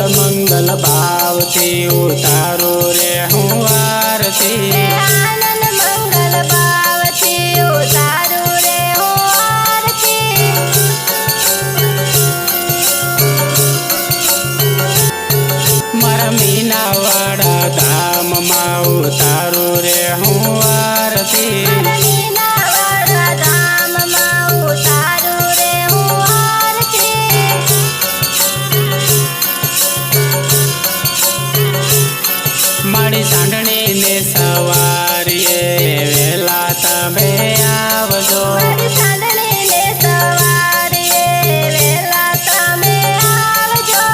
મંગલ ભાવથી ઉતારું રે હું આરતી આનંદ મંગલ ભાવથી ઉતારું રે હું આરતી મારા મીનાવાડા ધામમાં ઉતારું રે હું આરતી મીનાવાડા ધામમાં ઉતારું રે હું આરતી મારી સાંડણી ને સવારીએ વેલા તમે આવજો મારી સાંડણીને સવારીએ વહેલા તમે આવજો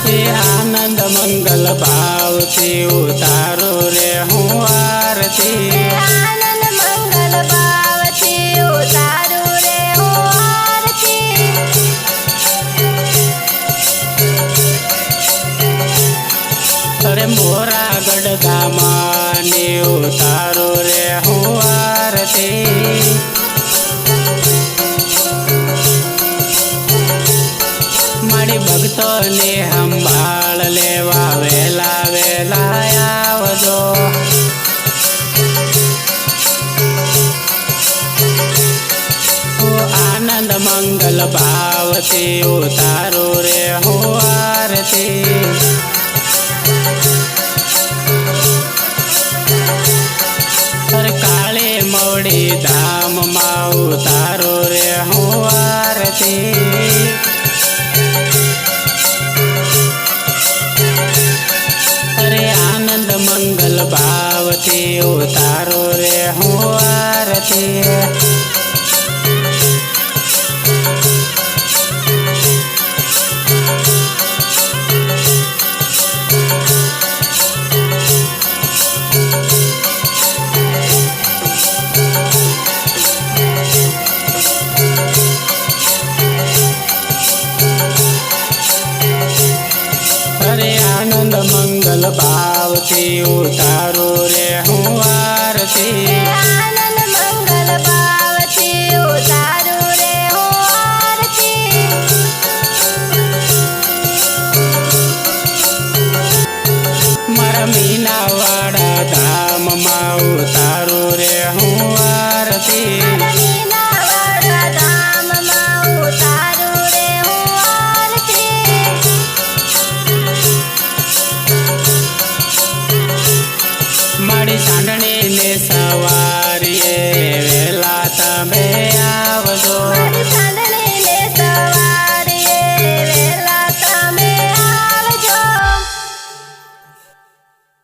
એ આનંદ મંગલ ભાવથી ઉતારું રે હું આરતી આનંદ મંગલ ભાવથી ઉતારું રે હું આરતી અરે મોરા ગઢધામાની ઉતારું રે હું આરતી મારી ભક્તોને સંભાળ લેવા વેલા વેલા આવજો ઓ આનંદ મંગલ ભાવથી ઉતારું રે હું આરતી અરે કાળી મવડી ધામમાં ઉતારું રે હું આરતી અરે આનંદ મંગલ ભાવથી ઉતારું રે હું આરતી અરે આનંદ મંગલ ભાવથી ઉતારું રે હું આરતી આનંદ મંગલ ભાવથી ઉતારું રે હું આરતી મારા મીનાવાડા ધામમાં ઉતારું રે હું